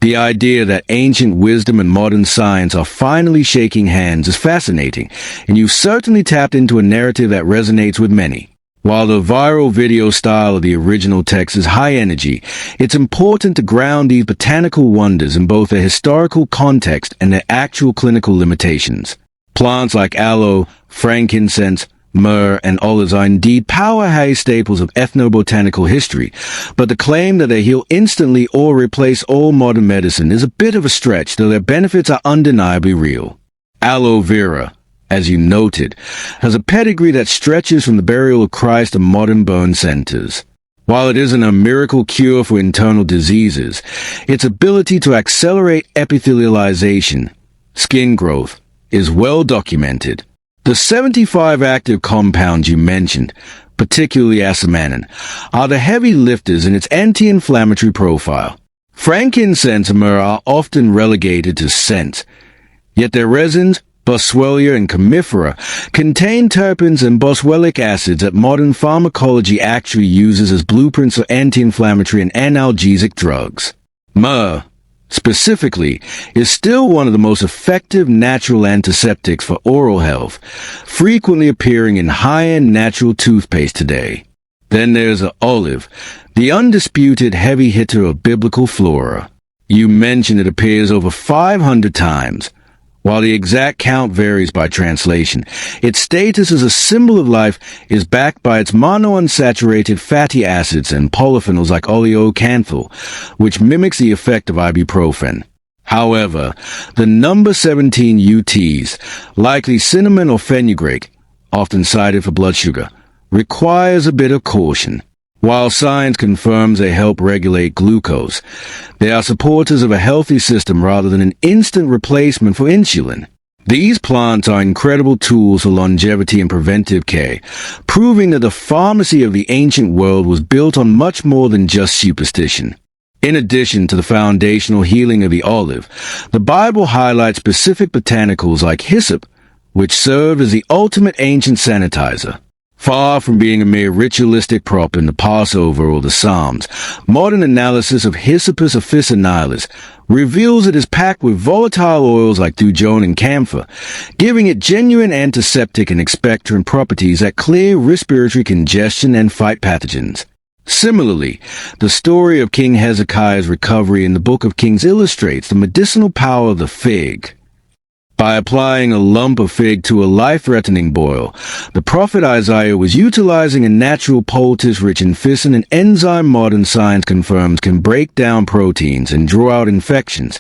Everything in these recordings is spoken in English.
The idea that ancient wisdom and modern science are finally shaking hands is fascinating, and you've certainly tapped into a narrative that resonates with many. While the viral video style of the original text is high energy, it's important to ground these botanical wonders in both their historical context and their actual clinical limitations. Plants like aloe, frankincense, myrrh, and olives are indeed powerhouse staples of ethnobotanical history, but the claim that they heal instantly or replace all modern medicine is a bit of a stretch, though their benefits are undeniably real. Aloe vera, as you noted, has a pedigree that stretches from the burial of Christ to modern burn centers. While it isn't a miracle cure for internal diseases, its ability to accelerate epithelialization, skin growth, is well documented. The 75 active compounds you mentioned, particularly asamanin, are the heavy lifters in its anti-inflammatory profile. Frankincense and myrrh are often relegated to scents, yet their resins, boswellia and commiphora, contain terpenes and boswellic acids that modern pharmacology actually uses as blueprints for anti-inflammatory and analgesic drugs. Myrrh, specifically, is still one of the most effective natural antiseptics for oral health, frequently appearing in high-end natural toothpaste today. Then there's the olive, the undisputed heavy hitter of biblical Flora. You mentioned it appears over 500 times. While the exact count varies by translation, its status as a symbol of life is backed by its monounsaturated fatty acids and polyphenols like oleocanthal, which mimics the effect of ibuprofen. However, the number 17 UTs, likely cinnamon or fenugreek, often cited for blood sugar, requires a bit of caution. While science confirms they help regulate glucose, they are supporters of a healthy system rather than an instant replacement for insulin. These plants are incredible tools for longevity and preventive care, proving that the pharmacy of the ancient world was built on much more than just superstition. In addition to the foundational healing of the olive, the Bible highlights specific botanicals like hyssop, which serve as the ultimate ancient sanitizer. Far from being a mere ritualistic prop in the Passover or the Psalms, modern analysis of Hyssopus officinalis reveals it is packed with volatile oils like thujon and camphor, giving it genuine antiseptic and expectorant properties that clear respiratory congestion and fight pathogens. Similarly, the story of King Hezekiah's recovery in the Book of Kings illustrates the medicinal power of the fig. By applying a lump of fig to a life-threatening boil, the prophet Isaiah was utilizing a natural poultice rich in ficin, an enzyme modern science confirms can break down proteins and draw out infections,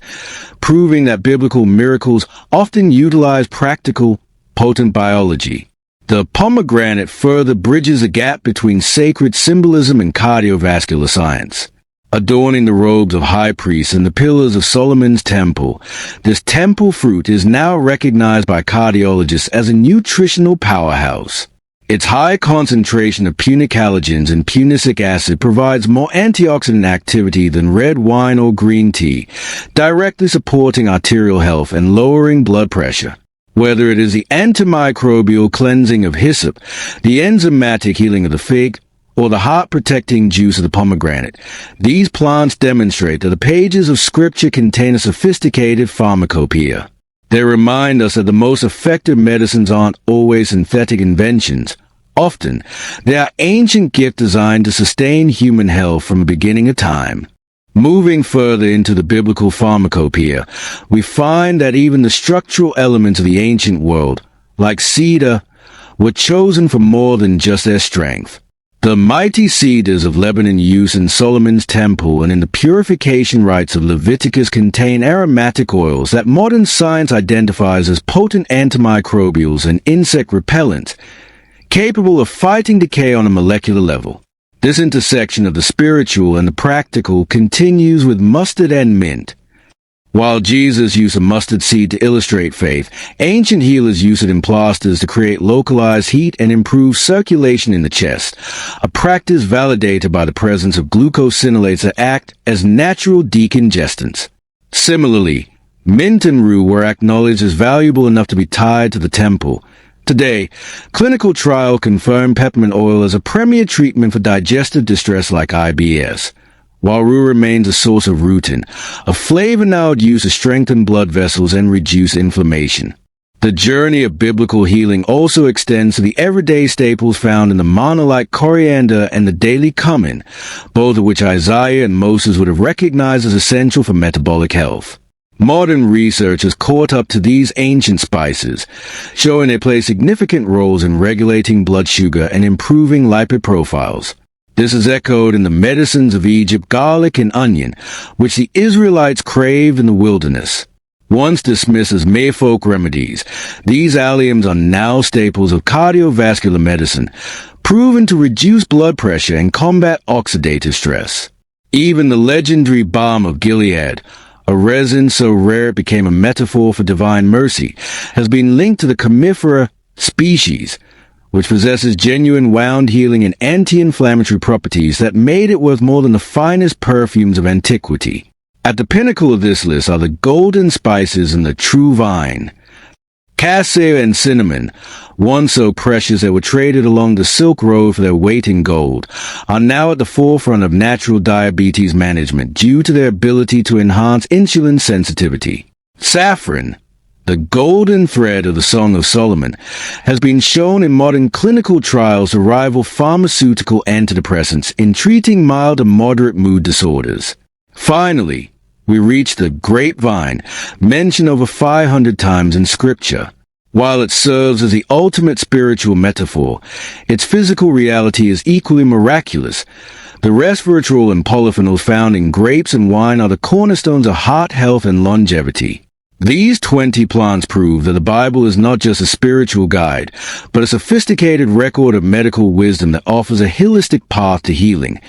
proving that biblical miracles often utilize practical, potent biology. The pomegranate further bridges a gap between sacred symbolism and cardiovascular science. Adorning the robes of high priests and the pillars of Solomon's temple, this temple fruit is now recognized by cardiologists as a nutritional powerhouse. Its high concentration of punic halogens and punicic acid provides more antioxidant activity than red wine or green tea, directly supporting arterial health and lowering blood pressure. Whether it is the antimicrobial cleansing of hyssop, the enzymatic healing of the fig, or the heart-protecting juice of the pomegranate, these plants demonstrate that the pages of Scripture contain a sophisticated pharmacopoeia. They remind us that the most effective medicines aren't always synthetic inventions. Often, they are ancient gifts designed to sustain human health from the beginning of time. Moving further into the biblical pharmacopoeia, we find that even the structural elements of the ancient world, like cedar, were chosen for more than just their strength. The mighty cedars of Lebanon used in Solomon's temple and in the purification rites of Leviticus contain aromatic oils that modern science identifies as potent antimicrobials and insect repellents, capable of fighting decay on a molecular level. This intersection of the spiritual and the practical continues with mustard and mint. While Jesus used a mustard seed to illustrate faith, ancient healers used it in plasters to create localized heat and improve circulation in the chest, a practice validated by the presence of glucosinolates that act as natural decongestants. Similarly, mint and rue were acknowledged as valuable enough to be tied to the temple. Today, clinical trials confirm peppermint oil as a premier treatment for digestive distress like IBS. while rue remains a source of rutin, a flavonoid used to strengthen blood vessels and reduce inflammation. The journey of biblical healing also extends to the everyday staples found in the manna like coriander and the daily cumin, both of which Isaiah and Moses would have recognized as essential for metabolic health. Modern research has caught up to these ancient spices, showing they play significant roles in regulating blood sugar and improving lipid profiles. This is echoed in the medicines of Egypt, garlic and onion, which the Israelites craved in the wilderness. Once dismissed as merfolk remedies, these alliums are now staples of cardiovascular medicine, proven to reduce blood pressure and combat oxidative stress. Even the legendary balm of Gilead, a resin so rare it became a metaphor for divine mercy, has been linked to the Commiphora species, which possesses genuine wound healing and anti-inflammatory properties that made it worth more than the finest perfumes of antiquity. At the pinnacle of this list are the golden spices and the true vine. Cassia and cinnamon, once so precious they were traded along the Silk Road for their weight in gold, are now at the forefront of natural diabetes management due to their ability to enhance insulin sensitivity. Saffron, the golden thread of the Song of Solomon, has been shown in modern clinical trials to rival pharmaceutical antidepressants in treating mild to moderate mood disorders. Finally, we reach the grapevine, mentioned over 500 times in Scripture. While it serves as the ultimate spiritual metaphor, its physical reality is equally miraculous. The resveratrol and polyphenols found in grapes and wine are the cornerstones of heart health and longevity. These 20 plants prove that the Bible is not just a spiritual guide, but a sophisticated record of medical wisdom that offers a holistic path to healing,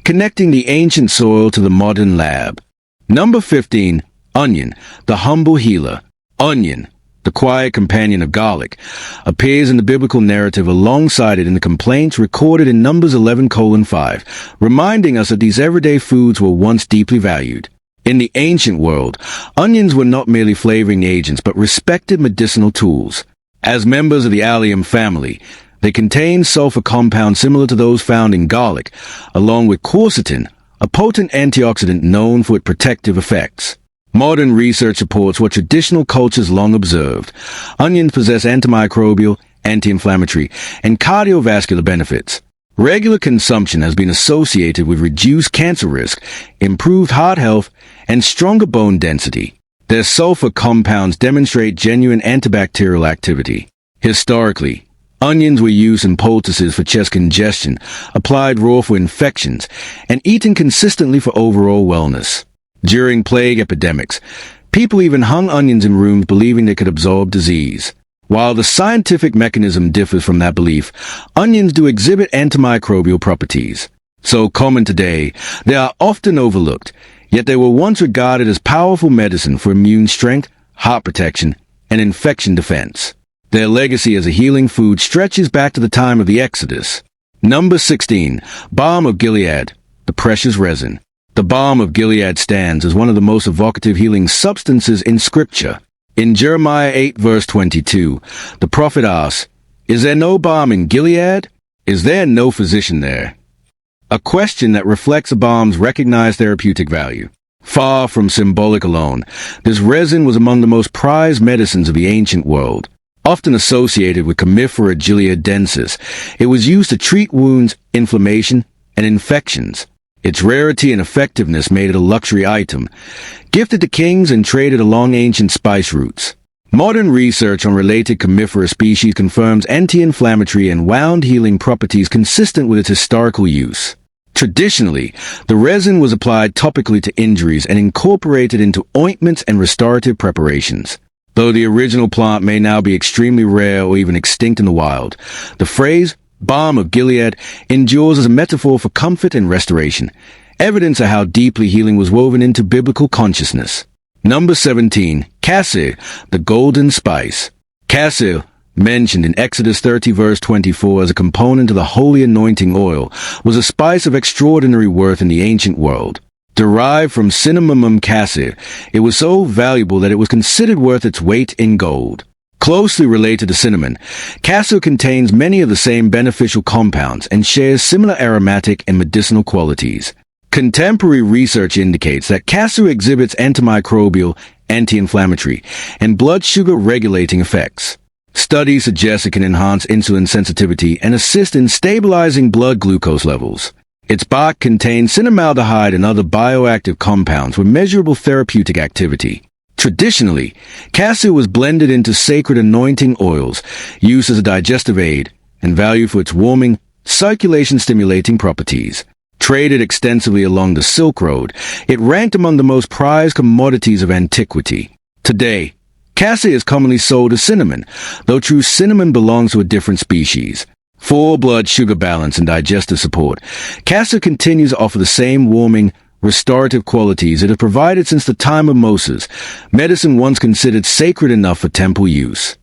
connecting the ancient soil to the modern lab. Number 15. Onion, the humble healer. Onion, the quiet companion of garlic, appears in the biblical narrative alongside it in the complaints recorded in Numbers 11:5, reminding us that these everyday foods were once deeply valued. In the ancient world, onions were not merely flavoring agents but respected medicinal tools. As members of the allium family, they contain sulfur compounds similar to those found in garlic, along with quercetin, a potent antioxidant known for its protective effects. Modern research supports what traditional cultures long observed. Onions possess antimicrobial, anti-inflammatory, and cardiovascular benefits. Regular consumption has been associated with reduced cancer risk, improved heart health, and stronger bone density. Their sulfur compounds demonstrate genuine antibacterial activity. Historically, onions were used in poultices for chest congestion, applied raw for infections, and eaten consistently for overall wellness. During plague epidemics, people even hung onions in rooms believing they could absorb disease. While the scientific mechanism differs from that belief, onions do exhibit antimicrobial properties. So common today, they are often overlooked, yet they were once regarded as powerful medicine for immune strength, heart protection, and infection defense. Their legacy as a healing food stretches back to the time of the Exodus. Number 16. Balm of Gilead, the precious resin. The balm of Gilead stands as one of the most evocative healing substances in Scripture. In Jeremiah 8:22, the prophet asks, "Is there no balm in Gilead? Is there no physician there?" A question that reflects a balm's recognized therapeutic value. Far from symbolic alone, this resin was among the most prized medicines of the ancient world. Often associated with Commiphora gileadensis, it was used to treat wounds, inflammation, and infections. Its rarity and effectiveness made it a luxury item, gifted to kings and traded along ancient spice routes. Modern research on related Commiphora species confirms anti-inflammatory and wound-healing properties consistent with its historical use. Traditionally, the resin was applied topically to injuries and incorporated into ointments and restorative preparations. Though the original plant may now be extremely rare or even extinct in the wild, the phrase "balm of Gilead" endures as a metaphor for comfort and restoration, evidence of how deeply healing was woven into biblical consciousness. Number 17. Cassia, the golden spice. Cassia, mentioned in Exodus 30:24 as a component of the holy anointing oil, was a spice of extraordinary worth in the ancient world. Derived from Cinnamomum cassia, it was so valuable that it was considered worth its weight in gold. Closely related to cinnamon, cassia contains many of the same beneficial compounds and shares similar aromatic and medicinal qualities. Contemporary research indicates that cassia exhibits antimicrobial, anti-inflammatory, and blood sugar regulating effects. Studies suggest it can enhance insulin sensitivity and assist in stabilizing blood glucose levels. Its bark contains cinnamaldehyde and other bioactive compounds with measurable therapeutic activity. Traditionally, cassia was blended into sacred anointing oils, used as a digestive aid, and valued for its warming, circulation-stimulating properties. Traded extensively along the Silk Road, it ranked among the most prized commodities of antiquity. Today, cassia is commonly sold as cinnamon, though true cinnamon belongs to a different species. For blood sugar balance and digestive support, cassia continues to offer the same warming, restorative qualities it has provided since the time of Moses, medicine once considered sacred enough for temple use.